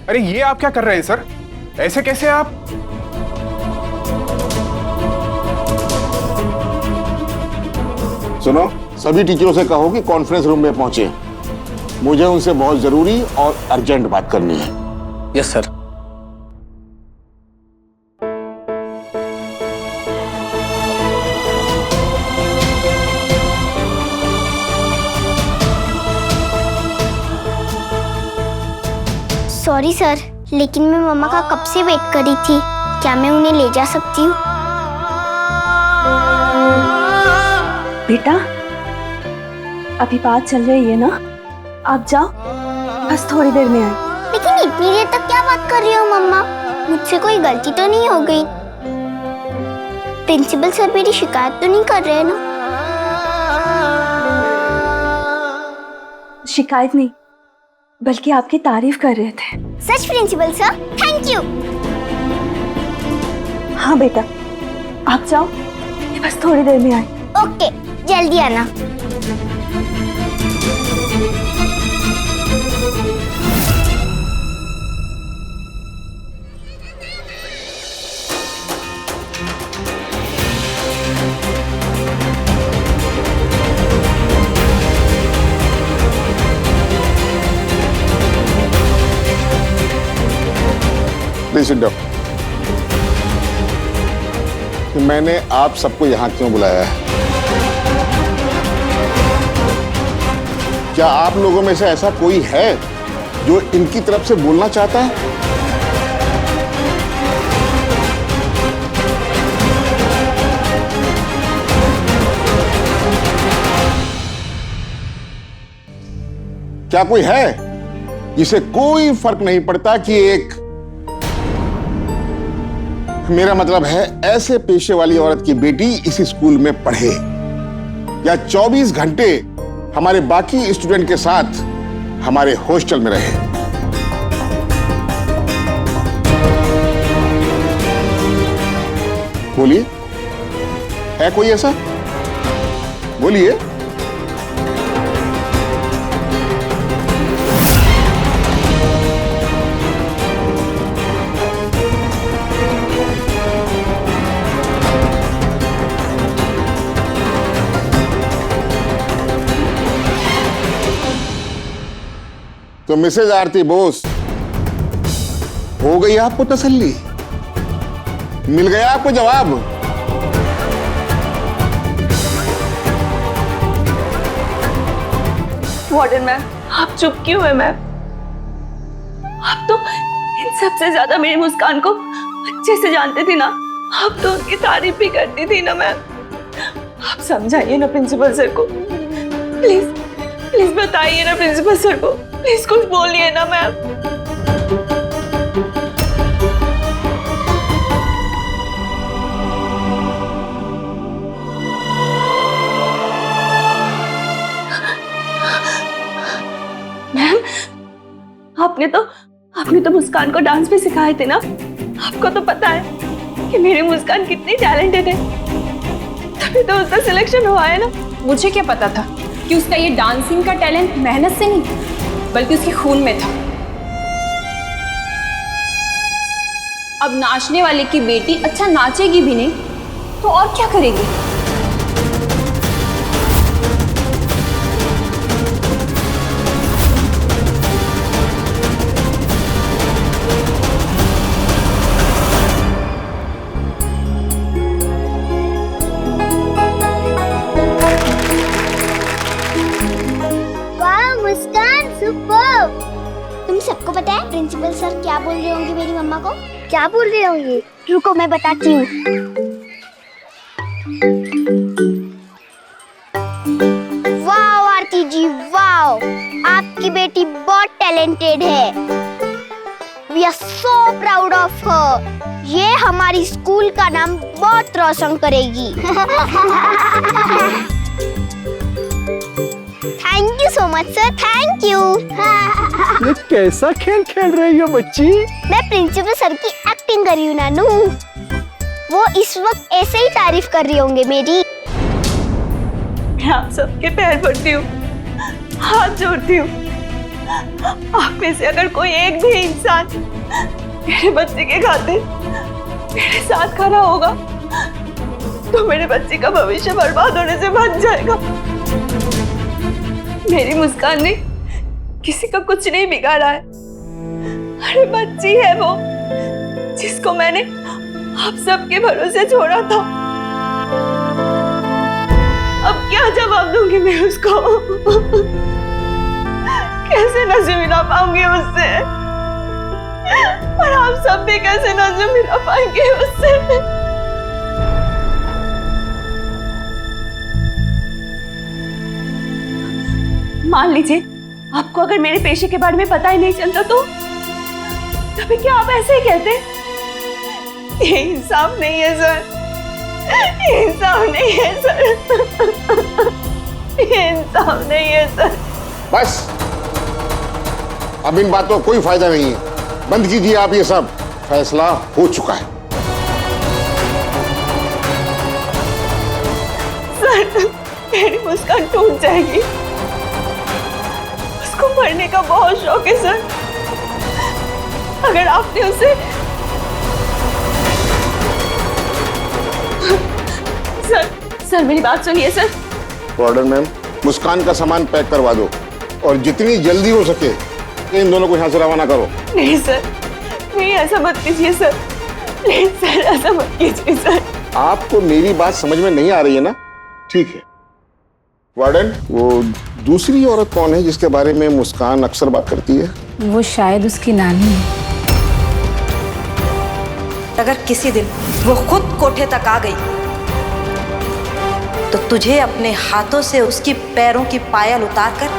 अरे ये आप क्या कर रहे हैं सर? ऐसे कैसे आप? सुनो, सभी टीचरों से कहो कि कॉन्फ्रेंस रूम में पहुंचे। मुझे उनसे बहुत जरूरी और अर्जेंट बात करनी है। Yes sir. सॉरी सर, लेकिन मैं मम्मा का कब से वेट कर रही थी। क्या मैं उन्हें ले जा सकती हूँ? बेटा, अभी बात चल रही है ना, आप जाओ, बस थोड़ी देर में आए। लेकिन इतनी देर तक क्या बात कर रही हो मम्मा? मुझसे कोई गलती तो नहीं हो गई? प्रिंसिपल सर मेरी शिकायत तो नहीं कर रहे हैं ना? शिकायत नहीं, बल्कि आपकी तारीफ कर रहे थे। सच प्रिंसिपल सर, थैंक यू। हाँ बेटा, आप जाओ, बस थोड़ी देर में आए। ओके, जल्दी आना। Please sit down. कि मैंने आप सबको यहां क्यों बुलाया है? क्या आप लोगों में से ऐसा कोई है जो इनकी तरफ से बोलना चाहता है? क्या कोई है जिसे कोई फर्क नहीं पड़ता कि एक, मेरा मतलब है ऐसे पेशे वाली औरत की बेटी इस स्कूल में पढ़े या 24 घंटे हमारे बाकी स्टूडेंट के साथ हमारे हॉस्टल में रहे? बोलिए, है कोई ऐसा? बोलिए। तो मिसेज आरती बोस, हो गई आपको तसल्ली? मिल गया आपको जवाब? वार्डन मैम, आप चुप क्यों है मैम? आप तो इन सबसे ज्यादा मेरी मुस्कान को अच्छे से जानते थे ना, आप तो उनकी तारीफ भी करती थी ना मैम। आप समझाइए ना प्रिंसिपल सर को, प्लीज प्लीज बताइए ना प्रिंसिपल सर को, प्लीज कुछ बोलिए ना मैम। मैम, आपने तो मुस्कान को डांस भी सिखाए थे ना। आपको तो पता है कि मेरी मुस्कान कितनी टैलेंटेड है, तभी तो उसका सिलेक्शन हुआ है ना। मुझे क्या पता था कि उसका ये डांसिंग का टैलेंट मेहनत से नहीं बल्कि उसके खून में था। अब नाचने वाले की बेटी अच्छा नाचेगी भी नहीं तो और क्या करेगी? तुम सबको पता है प्रिंसिपल सर क्या बोल रहे होंगे मेरी मम्मा को? क्या बोल रहे होंगे? रुको मैं बताती हूँ। वाओ आरती जी, वाओ, आपकी बेटी बहुत टैलेंटेड है। We are so proud of her. ये हमारी स्कूल का नाम बहुत रोशन करेगी। Thank you so much sir, thank you. ये कैसा खेल खेल रही हो बच्ची? मैं प्रिंसिपल सर की एक्टिंग कर रही हूँ नानू। वो इस वक्त ऐसे ही तारीफ कर रही होंगे मेरी। मैं आप सबके पैर पड़ती हूँ, हाथ जोड़ती हूँ। आप में से अगर कोई एक भी इंसान मेरे बच्चे के खातिर मेरे साथ खड़ा होगा तो मेरे बच्चे का भविष्य बर्बाद होने से बच जाएगा। मेरी मुस्कान ने किसी का कुछ नहीं बिगाड़ा है। अरे बच्ची है वो जिसको मैंने आप सबके भरोसे छोड़ा था। अब क्या जवाब दूंगी मैं उसको? कैसे नजर मिला पाऊंगी उससे? और आप सब भी कैसे नजर मिला पाएंगे उससे? मान लीजिए आपको अगर मेरे पेशे के बारे में पता ही नहीं चलता तो तभी क्या आप ऐसे ही कहते? ये इंसाफ नहीं है सर, ये इंसाफ नहीं है सर, ये इंसाफ नहीं है सर। बस, अब इन बातों का कोई फायदा नहीं है। बंद कीजिए आप ये सब। फैसला हो चुका है। सर मेरी मुस्कान टूट जाएगी। उसको मरने का बहुत शौक है सर। अगर आपने उसे सर मेरी बात सुनिए सर। वार्डन मैम, मुस्कान का सामान पैक करवा दो और जितनी जल्दी हो सके इन दोनों को यहाँ से रवाना करो। नहीं सर, नहीं ऐसा मत कीजिए सर, प्लीज सर ऐसा मत कीजिए सर। आपको मेरी बात समझ में नहीं आ रही है ना? ठीक है वार्डन, वो दूसरी औरत कौन है जिसके बारे में मुस्कान अक्सर बात करती है? वो शायद उसकी नानी है। अगर किसी दिन वो खुद कोठे तक आ गई तो तुझे अपने हाथों से उसकी पैरों की पायल उतारकर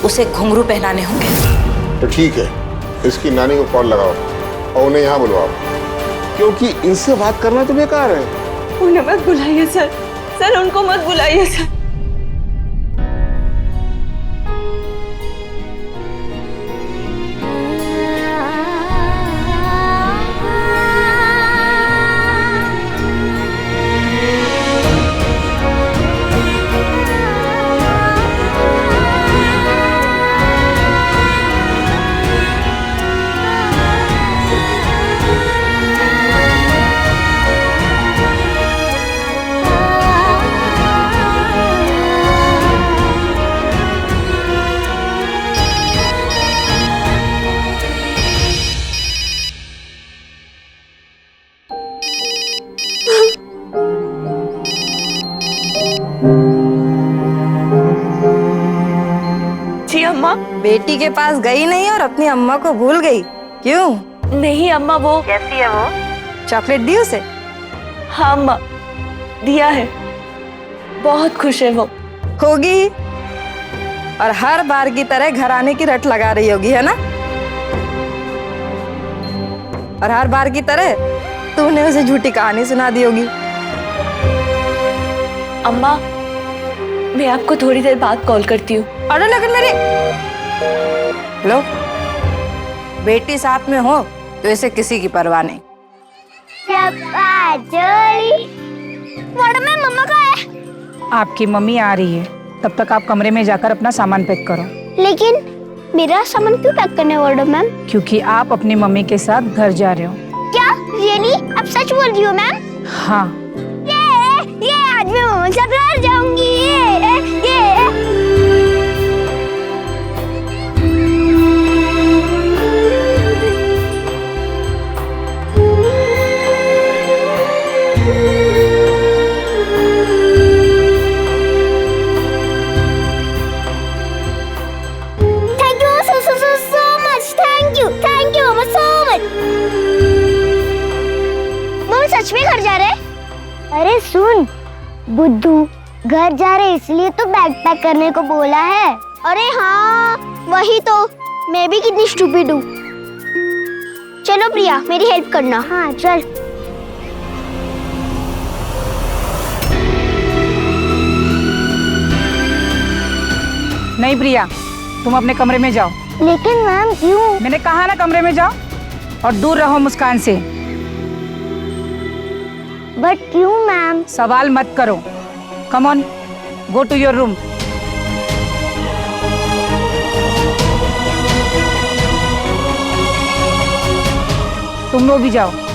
उसे घुंघरू पहनाने होंगे। तो ठीक है, इसकी नानी को कॉल लगाओ और उन्हें यहाँ बुलवाओ, क्योंकि इनसे बात करना तो बेकार है। उन्हें मत बुलाइए सर, सर उनको मत बुलाइए सर। जी अम्मा। बेटी के पास गई नहीं और अपनी अम्मा को भूल गई, क्यों? नहीं अम्मा, वो कैसी है वो? चॉकलेट दी उसे? हाँ अम्मा, दिया है। बहुत खुश है वो। होगी, और हर बार की तरह घर आने की रट लगा रही होगी, है ना? और हर बार की तरह तूने उसे झूठी कहानी सुना दी होगी। अम्मा मैं आपको थोड़ी देर बाद कॉल करती हूँ। अरे लेकिन मेरी लो, बेटी साथ में हो तो इसे किसी की परवाह नहीं। मैडम मम्मा कहाँ है? आपकी मम्मी आ रही है, तब तक आप कमरे में जाकर अपना सामान पैक करो। लेकिन मेरा सामान क्यों पैक करना है मैडम मैम? क्योंकि आप अपनी मम्मी के साथ घर जा रहे हो। क्या रियली? आप सच बोल रही हो मैम? हाँ। ये आज मैं मम्मा के साथ घर जाऊंगी। ये सच में घर जा रहे? अरे सुन बुद्धू, घर जा रहे इसलिए तो बैग पैक करने को बोला है। अरे हाँ वही तो, मैं भी कितनी स्टूपिड हूँ। चलो प्रिया मेरी हेल्प करना। हाँ चल। नहीं प्रिया, तुम अपने कमरे में जाओ। लेकिन मैम क्यों? मैंने कहा ना कमरे में जाओ और दूर रहो मुस्कान से। बट क्यों मैम? सवाल मत करो। Come on, go to your room. तुम लोग भी जाओ।